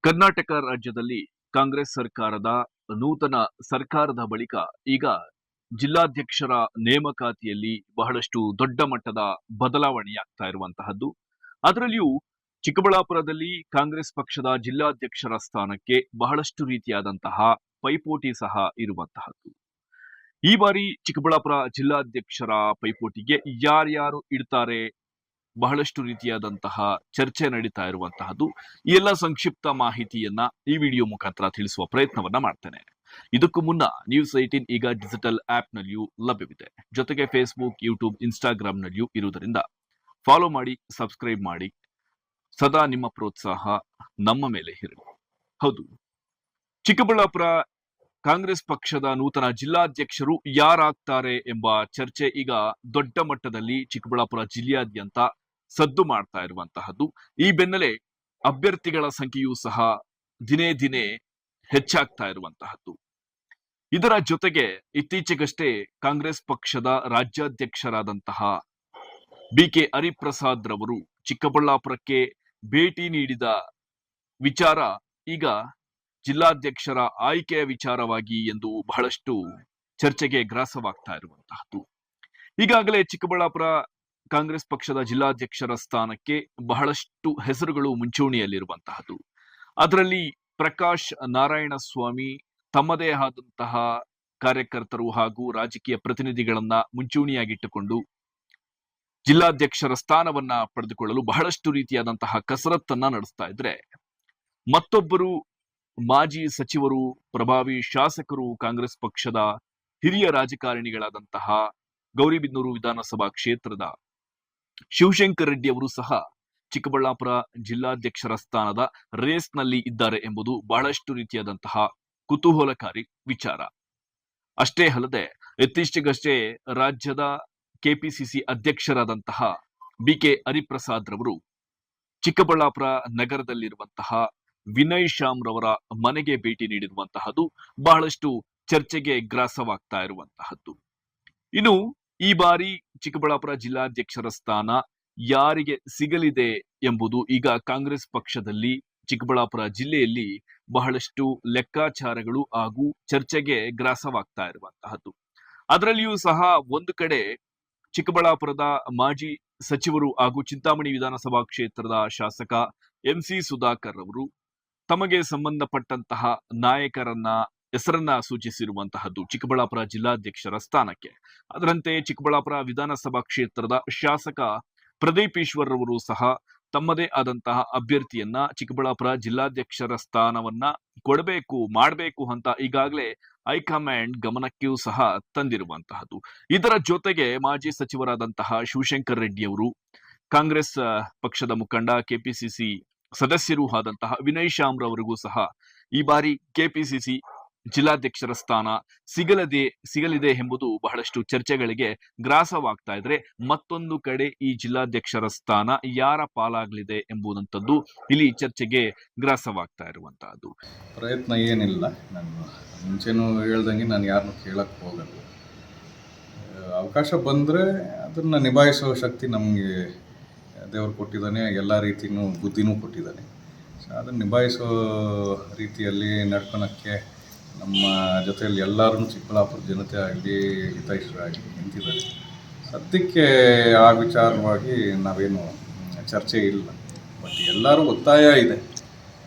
ಕರ್ನಾಟಕ ರಾಜ್ಯದಲ್ಲಿ ಕಾಂಗ್ರೆಸ್ ಸರ್ಕಾರದ ನೂತನ ಸರ್ಕಾರದ ಬಳಿಕ ಈಗ ಜಿಲ್ಲಾಧ್ಯಕ್ಷರ ನೇಮಕಾತಿಯಲ್ಲಿ ಬಹಳಷ್ಟು ದೊಡ್ಡ ಮಟ್ಟದ ಬದಲಾವಣೆಯಾಗ್ತಾ ಇರುವಂತಹದ್ದು. ಅದರಲ್ಲಿಯೂ ಚಿಕ್ಕಬಳ್ಳಾಪುರದಲ್ಲಿ ಕಾಂಗ್ರೆಸ್ ಪಕ್ಷದ ಜಿಲ್ಲಾಧ್ಯಕ್ಷರ ಸ್ಥಾನಕ್ಕೆ ಬಹಳಷ್ಟು ರೀತಿಯಾದಂತಹ ಪೈಪೋಟಿ ಸಹ ಇರುವಂತಹದ್ದು. ಈ ಬಾರಿ ಚಿಕ್ಕಬಳ್ಳಾಪುರ ಜಿಲ್ಲಾಧ್ಯಕ್ಷರ ಪೈಪೋಟಿಗೆ ಯಾರ್ಯಾರು ಇಡ್ತಾರೆ, ಬಹಳಷ್ಟು ರೀತಿಯಾದಂತಹ ಚರ್ಚೆ ನಡೀತಾ ಇರುವಂತಹದ್ದು. ಈ ಎಲ್ಲ ಸಂಕ್ಷಿಪ್ತ ಮಾಹಿತಿಯನ್ನ ಈ ವಿಡಿಯೋ ಮುಖಾಂತರ ತಿಳಿಸುವ ಪ್ರಯತ್ನವನ್ನ ಮಾಡ್ತೇನೆ. ಇದಕ್ಕೂ ಮುನ್ನ News18 ಈಗ ಡಿಜಿಟಲ್ ಆಪ್ ನಲ್ಲಿಯೂ ಲಭ್ಯವಿದೆ. ಜೊತೆಗೆ ಫೇಸ್ಬುಕ್, ಯೂಟ್ಯೂಬ್, ಇನ್ಸ್ಟಾಗ್ರಾಮ್ ನಲ್ಲಿಯೂ ಇರುವುದರಿಂದ ಫಾಲೋ ಮಾಡಿ, ಸಬ್ಸ್ಕ್ರೈಬ್ ಮಾಡಿ. ಸದಾ ನಿಮ್ಮ ಪ್ರೋತ್ಸಾಹ ನಮ್ಮ ಮೇಲೆ ಇರಲಿ. ಹೌದು, ಚಿಕ್ಕಬಳ್ಳಾಪುರ ಕಾಂಗ್ರೆಸ್ ಪಕ್ಷದ ನೂತನ ಜಿಲ್ಲಾಧ್ಯಕ್ಷರು ಯಾರಾಗ್ತಾರೆ ಎಂಬ ಚರ್ಚೆ ಈಗ ದೊಡ್ಡ ಮಟ್ಟದಲ್ಲಿ ಚಿಕ್ಕಬಳ್ಳಾಪುರ ಜಿಲ್ಲೆಯಾದ್ಯಂತ ಸದ್ದು ಮಾಡ್ತಾ ಇರುವಂತಹದ್ದು. ಈ ಬೆನ್ನಲ್ಲೇ ಅಭ್ಯರ್ಥಿಗಳ ಸಂಖ್ಯೆಯೂ ಸಹ ದಿನೇ ದಿನೇ ಹೆಚ್ಚಾಗ್ತಾ ಇರುವಂತಹದ್ದು. ಇದರ ಜೊತೆಗೆ ಇತ್ತೀಚೆಗಷ್ಟೇ ಕಾಂಗ್ರೆಸ್ ಪಕ್ಷದ ರಾಜ್ಯಾಧ್ಯಕ್ಷರಾದಂತಹ BK ಹರಿಪ್ರಸಾದ್ ರವರು ಚಿಕ್ಕಬಳ್ಳಾಪುರಕ್ಕೆ ಭೇಟಿ ನೀಡಿದ ವಿಚಾರ ಈಗ ಜಿಲ್ಲಾಧ್ಯಕ್ಷರ ಆಯ್ಕೆಯ ವಿಚಾರವಾಗಿ ಎಂದು ಬಹಳಷ್ಟು ಚರ್ಚೆಗೆ ಗ್ರಾಸವಾಗ್ತಾ ಇರುವಂತಹದ್ದು. ಈಗಾಗಲೇ ಚಿಕ್ಕಬಳ್ಳಾಪುರ ಕಾಂಗ್ರೆಸ್ ಪಕ್ಷದ ಜಿಲ್ಲಾಧ್ಯಕ್ಷರ ಸ್ಥಾನಕ್ಕೆ ಬಹಳಷ್ಟು ಹೆಸರುಗಳು ಮುಂಚೂಣಿಯಲ್ಲಿರುವಂತಹದ್ದು. ಅದರಲ್ಲಿ ಪ್ರಕಾಶ್ ನಾರಾಯಣಸ್ವಾಮಿ ತಮ್ಮದೇ ಆದಂತಹ ಕಾರ್ಯಕರ್ತರು ಹಾಗೂ ರಾಜಕೀಯ ಪ್ರತಿನಿಧಿಗಳನ್ನ ಮುಂಚೂಣಿಯಾಗಿಟ್ಟುಕೊಂಡು ಜಿಲ್ಲಾಧ್ಯಕ್ಷರ ಸ್ಥಾನವನ್ನ ಪಡೆದುಕೊಳ್ಳಲು ಬಹಳಷ್ಟು ರೀತಿಯಾದಂತಹ ಕಸರತ್ತನ್ನ ನಡೆಸ್ತಾ ಇದ್ರೆ, ಮತ್ತೊಬ್ಬರು ಮಾಜಿ ಸಚಿವರು, ಪ್ರಭಾವಿ ಶಾಸಕರು, ಕಾಂಗ್ರೆಸ್ ಪಕ್ಷದ ಹಿರಿಯ ರಾಜಕಾರಣಿಗಳಾದಂತಹ ಗೌರಿಬಿದನೂರು ವಿಧಾನಸಭಾ ಕ್ಷೇತ್ರದ ಶಿವಶಂಕರ್ ರೆಡ್ಡಿ ಅವರು ಸಹ ಚಿಕ್ಕಬಳ್ಳಾಪುರ ಜಿಲ್ಲಾಧ್ಯಕ್ಷರ ಸ್ಥಾನದ ರೇಸ್ನಲ್ಲಿ ಇದ್ದಾರೆ ಎಂಬುದು ಬಹಳಷ್ಟು ರೀತಿಯಾದಂತಹ ಕುತೂಹಲಕಾರಿ ವಿಚಾರ. ಅಷ್ಟೇ ಅಲ್ಲದೆ ಇತ್ತೀಚೆಗಷ್ಟೇ ರಾಜ್ಯದ ಕೆಪಿಸಿಸಿ ಅಧ್ಯಕ್ಷರಾದಂತಹ BK ಹರಿಪ್ರಸಾದ್ ರವರು ಚಿಕ್ಕಬಳ್ಳಾಪುರ ನಗರದಲ್ಲಿರುವಂತಹ ವಿನಯ್ ಶ್ಯಾಮ್ ರವರ ಮನೆಗೆ ಭೇಟಿ ನೀಡಿರುವಂತಹದ್ದು ಬಹಳಷ್ಟು ಚರ್ಚೆಗೆ ಗ್ರಾಸವಾಗ್ತಾ ಇರುವಂತಹದ್ದು. ಇನ್ನು ಈ ಬಾರಿ ಚಿಕ್ಕಬಳ್ಳಾಪುರ ಜಿಲ್ಲಾಧ್ಯಕ್ಷರ ಸ್ಥಾನ ಯಾರಿಗೆ ಸಿಗಲಿದೆ ಎಂಬುದು ಈಗ ಕಾಂಗ್ರೆಸ್ ಪಕ್ಷದಲ್ಲಿ ಚಿಕ್ಕಬಳ್ಳಾಪುರ ಜಿಲ್ಲೆಯಲ್ಲಿ ಬಹಳಷ್ಟು ಲೆಕ್ಕಾಚಾರಗಳು ಹಾಗೂ ಚರ್ಚೆಗೆ ಗ್ರಾಸವಾಗ್ತಾ ಇರುವಂತಹದ್ದು. ಅದರಲ್ಲಿಯೂ ಸಹ ಒಂದು ಕಡೆ ಚಿಕ್ಕಬಳ್ಳಾಪುರದ ಮಾಜಿ ಸಚಿವರು ಹಾಗೂ ಚಿಂತಾಮಣಿ ವಿಧಾನಸಭಾ ಕ್ಷೇತ್ರದ ಶಾಸಕ MC ಸುಧಾಕರ್ ಅವರು ತಮಗೆ ಸಂಬಂಧಪಟ್ಟಂತಹ ನಾಯಕರನ್ನ ಹೆಸರನ್ನ ಸೂಚಿಸಿರುವಂತಹದ್ದು ಚಿಕ್ಕಬಳ್ಳಾಪುರ ಜಿಲ್ಲಾಧ್ಯಕ್ಷರ ಸ್ಥಾನಕ್ಕೆ. ಅದರಂತೆ ಚಿಕ್ಕಬಳ್ಳಾಪುರ ವಿಧಾನಸಭಾ ಕ್ಷೇತ್ರದ ಶಾಸಕ ಪ್ರದೀಪ್ ಈಶ್ವರ್ ಅವರು ಸಹ ತಮ್ಮದೇ ಆದಂತಹ ಅಭ್ಯರ್ಥಿಯನ್ನ ಚಿಕ್ಕಬಳ್ಳಾಪುರ ಜಿಲ್ಲಾಧ್ಯಕ್ಷರ ಸ್ಥಾನವನ್ನ ಮಾಡಬೇಕು ಅಂತ ಈಗಾಗಲೇ ಹೈಕಮಾಂಡ್ ಗಮನಕ್ಕೂ ಸಹ ತಂದಿರುವಂತಹದ್ದು. ಇದರ ಜೊತೆಗೆ ಮಾಜಿ ಸಚಿವರಾದಂತಹ ಶಿವಶಂಕರ್ ರೆಡ್ಡಿ ಅವರು, ಕಾಂಗ್ರೆಸ್ ಪಕ್ಷದ ಮುಖಂಡ, ಕೆಪಿಸಿಸಿ ಸದಸ್ಯರೂ ಆದಂತಹ ವಿನಯ್ ಶ್ಯಾಮ್ ರವರಿಗೂ ಸಹ ಈ ಬಾರಿ ಕೆಪಿಸಿಸಿ ಜಿಲ್ಲಾಧ್ಯಕ್ಷರ ಸ್ಥಾನ ಸಿಗಲಿದೆ ಎಂಬುದು ಬಹಳಷ್ಟು ಚರ್ಚೆಗಳಿಗೆ ಗ್ರಾಸವಾಗ್ತಾ ಇದ್ರೆ, ಮತ್ತೊಂದು ಕಡೆ ಈ ಜಿಲ್ಲಾಧ್ಯಕ್ಷರ ಸ್ಥಾನ ಯಾರ ಪಾಲಾಗಲಿದೆ ಎಂಬುದಂತದ್ದು ಇಲ್ಲಿ ಚರ್ಚೆಗೆ ಗ್ರಾಸವಾಗ್ತಾ ಇರುವಂತಹದ್ದು. ಪ್ರಯತ್ನ ಏನಿಲ್ಲ. ನಾನು ಮುಂಚೆನೂ ಹೇಳ್ದಂಗೆ ನಾನು ಯಾರನ್ನೂ ಕೇಳಕ್ಕೆ ಹೋಗಲ್ಲ. ಅವಕಾಶ ಬಂದರೆ ಅದನ್ನು ನಿಭಾಯಿಸೋ ಶಕ್ತಿ ನಮಗೆ ದೇವರು ಕೊಟ್ಟಿದ್ದಾನೆ, ಎಲ್ಲ ರೀತಿಯೂ ಬುದ್ಧಿನೂ ಕೊಟ್ಟಿದ್ದಾನೆ. ಸೊ ಅದನ್ನು ನಿಭಾಯಿಸೋ ರೀತಿಯಲ್ಲಿ ನಡ್ಕೊಳಕ್ಕೆ ನಮ್ಮ ಜೊತೆಯಲ್ಲಿ ಎಲ್ಲರೂ ಚಿಕ್ಕಬಳ್ಳಾಪುರ ಜನತೆ ಆಗಲಿ ಹಿತೈಷಿಗಳಾಗಲಿ ನಿಂತಿದ್ದಾರೆ. ಸದ್ಯಕ್ಕೆ ಆ ವಿಚಾರವಾಗಿ ನಾವೇನು ಚರ್ಚೆ ಇಲ್ಲ. ಬಟ್ ಎಲ್ಲರೂ ಒತ್ತಾಯ ಇದೆ,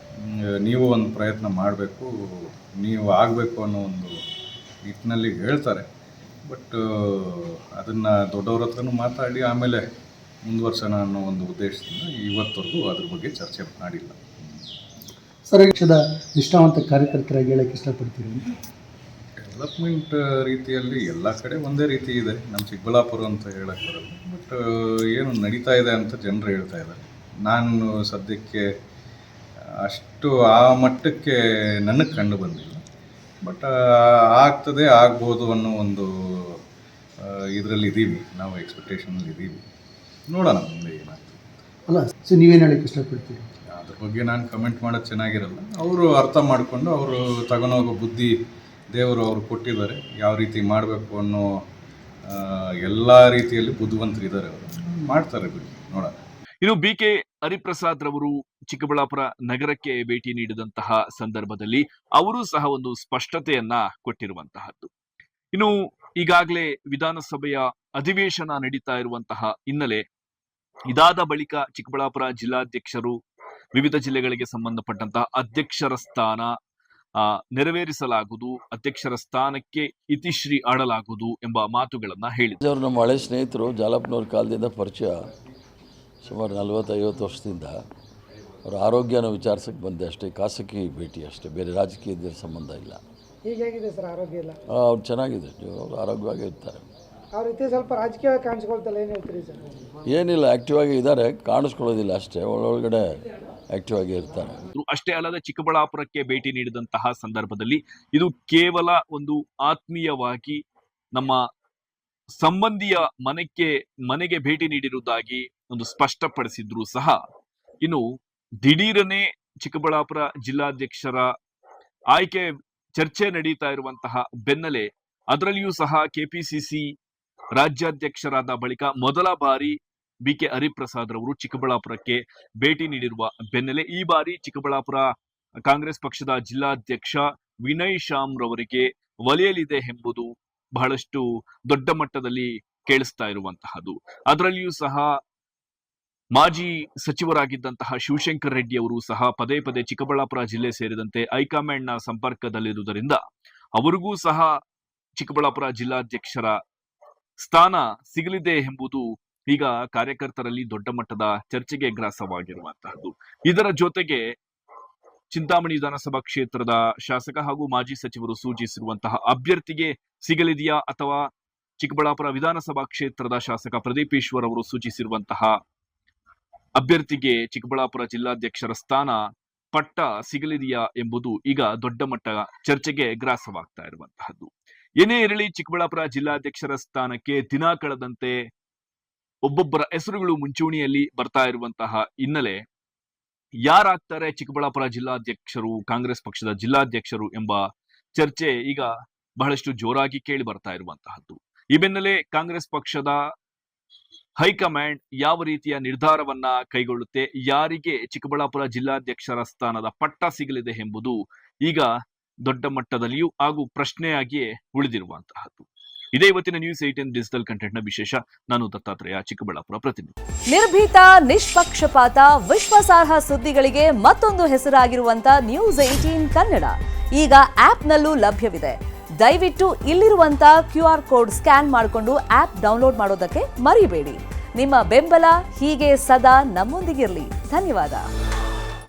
ನೀವು ಒಂದು ಪ್ರಯತ್ನ ಮಾಡಬೇಕು, ನೀವು ಆಗಬೇಕು ಅನ್ನೋ ಒಂದು ನಿಟ್ಟಿನಲ್ಲಿ ಹೇಳ್ತಾರೆ. ಬಟ್ ಅದನ್ನು ದೊಡ್ಡವ್ರ ಹತ್ರನೂ ಮಾತಾಡಿ ಆಮೇಲೆ ಮುಂದುವರ್ಸೋಣ ಅನ್ನೋ ಒಂದು ಉದ್ದೇಶದಿಂದ ಇವತ್ತವರೆಗೂ ಅದ್ರ ಬಗ್ಗೆ ಚರ್ಚೆ ಮಾಡಿಲ್ಲ. ಸರ್, ಪಕ್ಷದ ನಿಷ್ಠಾವಂತ ಕಾರ್ಯಕರ್ತರಾಗಿ ಹೇಳಕ್ಕೆ ಇಷ್ಟಪಡ್ತೀವಿ. ಡೆವಲಪ್ಮೆಂಟ್ ರೀತಿಯಲ್ಲಿ ಎಲ್ಲ ಕಡೆ ಒಂದೇ ರೀತಿ ಇದೆ, ನಮ್ಮ ಚಿಕ್ಕಬಳ್ಳಾಪುರ ಅಂತ ಹೇಳಕ್ಕೆ ಬರಲ್ಲ. ಬಟ್ ಏನು ನಡೀತಾ ಇದೆ ಅಂತ ಜನರು ಹೇಳ್ತಾ ಇದ್ದಾರೆ. ನಾನು ಸದ್ಯಕ್ಕೆ ಅಷ್ಟು ಆ ಮಟ್ಟಕ್ಕೆ ನನಗೆ ಕಂಡು ಬಂದಿಲ್ಲ. ಬಟ್ ಆಗ್ಬೋದು ಅನ್ನೋ ಒಂದು ಇದರಲ್ಲಿ ಇದ್ದೀವಿ, ನಾವು ಎಕ್ಸ್ಪೆಕ್ಟೇಷನಲ್ಲಿ ಇದ್ದೀವಿ. ನೋಡೋಣ ಮುಂದೆ ಏನಾಗ್ತದೆ. ಅಲ್ಲ, ಸೊ ನೀವೇನು ಹೇಳಕ್ಕೆ ಇಷ್ಟಪಡ್ತೀರಿ? ಅದ್ರ ಬಗ್ಗೆ ನಾನು ಕಮೆಂಟ್ ಮಾಡೋದು ಚೆನ್ನಾಗಿರಲ್ಲ. ಅವರು ಅರ್ಥ ಮಾಡಿಕೊಂಡು ಅವರು ತಗೊಂಡೋಗೋ ಬುದ್ಧಿ ದೇವರು ಅವರು ಕೊಟ್ಟಿದ್ದಾರೆ, ಯಾವ ರೀತಿ ಮಾಡಬೇಕು ಅನ್ನೋ ಎಲ್ಲ ರೀತಿಯಲ್ಲಿ ಬುದ್ಧಿವಂತರಿದ್ದಾರೆ, ಅವರು ಮಾಡ್ತಾರೆ ಬಿಡಿ, ನೋಡೋಣ. ಇನ್ನು BK ಹರಿಪ್ರಸಾದ್ ರವರು ಚಿಕ್ಕಬಳ್ಳಾಪುರ ನಗರಕ್ಕೆ ಭೇಟಿ ನೀಡಿದಂತಹ ಸಂದರ್ಭದಲ್ಲಿ ಅವರು ಸಹ ಒಂದು ಸ್ಪಷ್ಟತೆಯನ್ನ ಕೊಟ್ಟಿರುವಂತಹದ್ದು. ಇನ್ನು ಈಗಾಗಲೇ ವಿಧಾನಸಭೆಯ ಅಧಿವೇಶನ ನಡೀತಾ ಇರುವಂತಹ ಹಿನ್ನೆಲೆ, ಇದಾದ ಬಳಿಕ ಚಿಕ್ಕಬಳ್ಳಾಪುರ ಜಿಲ್ಲಾಧ್ಯಕ್ಷರು ವಿವಿಧ ಜಿಲ್ಲೆಗಳಿಗೆ ಸಂಬಂಧಪಟ್ಟಂತಹ ಅಧ್ಯಕ್ಷರ ಸ್ಥಾನ ನೆರವೇರಿಸಲಾಗುವುದು, ಅಧ್ಯಕ್ಷರ ಸ್ಥಾನಕ್ಕೆ ಇತಿಶ್ರೀ ಆಡಲಾಗುವುದು ಎಂಬ ಮಾತುಗಳನ್ನ ಹೇಳಿದರು. ಅವರು ನಮ್ಮ ಹಳೆ ಸ್ನೇಹಿತರು, ಜಾಲಪ್ಪನವ್ರ ಕಾಲದಿಂದ ಪರಿಚಯ, ಸುಮಾರು 40-50 ವರ್ಷದಿಂದ. ಅವರ ಆರೋಗ್ಯನ ವಿಚಾರಿಸಕ್ಕೆ ಬಂದೆ ಅಷ್ಟೇ, ಖಾಸಗಿ ಭೇಟಿ ಅಷ್ಟೇ, ಬೇರೆ ರಾಜಕೀಯದ ಸಂಬಂಧ ಇಲ್ಲ. ಹೀಗಾಗಿದೆ ಸರ್ ಆರೋಗ್ಯ ಎಲ್ಲ? ಅವ್ರು ಚೆನ್ನಾಗಿದೆ, ಅವರು ಆರೋಗ್ಯವಾಗಿ ಇರ್ತಾರೆ. ಅವ್ರ ರೀತಿ ಸ್ವಲ್ಪ ರಾಜಕೀಯವಾಗಿ ಕಾಣಿಸ್ಕೊಳ್ತಲ್ಲ, ಏನು ಹೇಳ್ತೀರಿ ಸರ್? ಏನಿಲ್ಲ, ಆ್ಯಕ್ಟಿವ್ ಆಗಿ ಇದ್ದಾರೆ, ಕಾಣಿಸ್ಕೊಳ್ಳೋದಿಲ್ಲ ಅಷ್ಟೇ, ಒಳಗಡೆ ಆ್ಯಕ್ಟಿವ್ ಆಗಿ ಇರ್ತಾರೆ. ಅಷ್ಟೇ ಅಲ್ಲದೆ ಚಿಕ್ಕಬಳ್ಳಾಪುರಕ್ಕೆ ಭೇಟಿ ನೀಡಿದಂತಹ ಸಂದರ್ಭದಲ್ಲಿ ಇದು ಕೇವಲ ಒಂದು ಆತ್ಮೀಯವಾಗಿ ನಮ್ಮ ಸಂಬಂಧಿಯ ಮನೆಗೆ ಭೇಟಿ ನೀಡಿರುವುದಾಗಿ ಒಂದು ಸ್ಪಷ್ಟಪಡಿಸಿದ್ರು ಸಹ, ಇನ್ನು ದಿಢೀರನೆ ಚಿಕ್ಕಬಳ್ಳಾಪುರ ಜಿಲ್ಲಾಧ್ಯಕ್ಷರ ಆಯ್ಕೆ ಚರ್ಚೆ ನಡೀತಾ ಇರುವಂತಹ ಬೆನ್ನಲ್ಲೇ, ಅದರಲ್ಲಿಯೂ ಸಹ ಕೆಪಿಸಿಸಿ ರಾಜ್ಯಾಧ್ಯಕ್ಷರಾದ ಬಳಿಕ ಮೊದಲ ಬಾರಿ ಬಿಕೆ ಹರಿಪ್ರಸಾದ್ ರವರು ಚಿಕ್ಕಬಳ್ಳಾಪುರಕ್ಕೆ ಭೇಟಿ ನೀಡಿರುವ ಬೆನ್ನಲ್ಲೇ ಈ ಬಾರಿ ಚಿಕ್ಕಬಳ್ಳಾಪುರ ಕಾಂಗ್ರೆಸ್ ಪಕ್ಷದ ಜಿಲ್ಲಾಧ್ಯಕ್ಷ ವಿನಯ್ ಶ್ಯಾಮ್ ರವರಿಗೆ ಒಲಿಯಲಿದೆ ಎಂಬುದು ಬಹಳಷ್ಟು ದೊಡ್ಡ ಮಟ್ಟದಲ್ಲಿ ಕೇಳಿಸ್ತಾ ಇರುವಂತಹದ್ದು. ಅದರಲ್ಲಿಯೂ ಸಹ ಮಾಜಿ ಸಚಿವರಾಗಿದ್ದಂತಹ ಶಿವಶಂಕರ್ ರೆಡ್ಡಿ ಅವರು ಸಹ ಪದೇ ಪದೇ ಚಿಕ್ಕಬಳ್ಳಾಪುರ ಜಿಲ್ಲೆ ಸೇರಿದಂತೆ ಹೈಕಮಾಂಡ್ ನ ಸಂಪರ್ಕದಲ್ಲಿರುವುದರಿಂದ ಅವರಿಗೂ ಸಹ ಚಿಕ್ಕಬಳ್ಳಾಪುರ ಜಿಲ್ಲಾಧ್ಯಕ್ಷರ ಸ್ಥಾನ ಸಿಗಲಿದೆ ಎಂಬುದು ಈಗ ಕಾರ್ಯಕರ್ತರಲ್ಲಿ ದೊಡ್ಡ ಮಟ್ಟದ ಚರ್ಚೆಗೆ ಗ್ರಾಸವಾಗಿರುವಂತಹದ್ದು. ಇದರ ಜೊತೆಗೆ ಚಿಂತಾಮಣಿ ವಿಧಾನಸಭಾ ಕ್ಷೇತ್ರದ ಶಾಸಕ ಹಾಗೂ ಮಾಜಿ ಸಚಿವರು ಸೂಚಿಸಿರುವಂತಹ ಅಭ್ಯರ್ಥಿಗೆ ಸಿಗಲಿದೆಯಾ, ಅಥವಾ ಚಿಕ್ಕಬಳ್ಳಾಪುರ ವಿಧಾನಸಭಾ ಕ್ಷೇತ್ರದ ಶಾಸಕ ಪ್ರದೀಪ್ ಈಶ್ವರ್ ಅವರು ಸೂಚಿಸಿರುವಂತಹ ಅಭ್ಯರ್ಥಿಗೆ ಚಿಕ್ಕಬಳ್ಳಾಪುರ ಜಿಲ್ಲಾಧ್ಯಕ್ಷರ ಸ್ಥಾನ ಪಟ್ಟ ಸಿಗಲಿದೆಯಾ ಎಂಬುದು ಈಗ ದೊಡ್ಡ ಮಟ್ಟ ಚರ್ಚೆಗೆ ಗ್ರಾಸವಾಗ್ತಾ ಇರುವಂತಹದ್ದು. ಏನೇ ಇರಲಿ, ಚಿಕ್ಕಬಳ್ಳಾಪುರ ಜಿಲ್ಲಾಧ್ಯಕ್ಷರ ಸ್ಥಾನಕ್ಕೆ ದಿನ ಕಳೆದಂತೆ ಒಬ್ಬೊಬ್ಬರ ಹೆಸರುಗಳು ಮುಂಚೂಣಿಯಲ್ಲಿ ಬರ್ತಾ ಇರುವಂತಹ ಹಿನ್ನೆಲೆ, ಯಾರಾಗ್ತಾರೆ ಚಿಕ್ಕಬಳ್ಳಾಪುರ ಜಿಲ್ಲಾಧ್ಯಕ್ಷರು, ಕಾಂಗ್ರೆಸ್ ಪಕ್ಷದ ಜಿಲ್ಲಾಧ್ಯಕ್ಷರು ಎಂಬ ಚರ್ಚೆ ಈಗ ಬಹಳಷ್ಟು ಜೋರಾಗಿ ಕೇಳಿ ಬರ್ತಾ ಇರುವಂತಹದ್ದು. ಈ ಬೆನ್ನಲ್ಲೇ ಕಾಂಗ್ರೆಸ್ ಪಕ್ಷದ ಹೈಕಮಾಂಡ್ ಯಾವ ರೀತಿಯ ನಿರ್ಧಾರವನ್ನ ಕೈಗೊಳ್ಳುತ್ತೆ, ಯಾರಿಗೆ ಚಿಕ್ಕಬಳ್ಳಾಪುರ ಜಿಲ್ಲಾಧ್ಯಕ್ಷರ ಸ್ಥಾನದ ಪಟ್ಟ ಸಿಗಲಿದೆ ಎಂಬುದು ಈಗ ದೊಡ್ಡ ಮಟ್ಟದಲ್ಲಿಯೂ ಹಾಗೂ ಪ್ರಶ್ನೆಯಾಗಿಯೇ ಉಳಿದಿರುವಂತಹದ್ದು. ಇದೇ ಇವತ್ತಿನ ನ್ಯೂಸ್ 18 ಡಿಜಿಟಲ್ ಕಂಟೆಂಟ್ ನ ವಿಶೇಷ. ನಾನು ದತ್ತಾತ್ರೇಯ, ಚಿಕ್ಕಬಳ್ಳಾಪುರ ಪ್ರತಿನಿಧಿ. ನಿರ್ಭೀತ, ನಿಷ್ಪಕ್ಷಪಾತ, ವಿಶ್ವಾಸಾರ್ಹ ಸುದ್ದಿಗಳಿಗೆ ಮತ್ತೊಂದು ಹೆಸರಾಗಿರುವಂತ ನ್ಯೂಸ್ 18 ಕನ್ನಡ ಈಗ ಆಪ್ನಲ್ಲೂ ಲಭ್ಯವಿದೆ. ದಯವಿಟ್ಟು ಇಲ್ಲಿರುವಂತ QR ಕೋಡ್ ಸ್ಕ್ಯಾನ್ ಮಾಡಿಕೊಂಡು ಆಪ್ ಡೌನ್ಲೋಡ್ ಮಾಡೋದಕ್ಕೆ ಮರಿಬೇಡಿ. ನಿಮ್ಮ ಬೆಂಬಲ ಹೀಗೆ ಸದಾ ನಮ್ಮೊಂದಿಗಿರಲಿ. ಧನ್ಯವಾದ.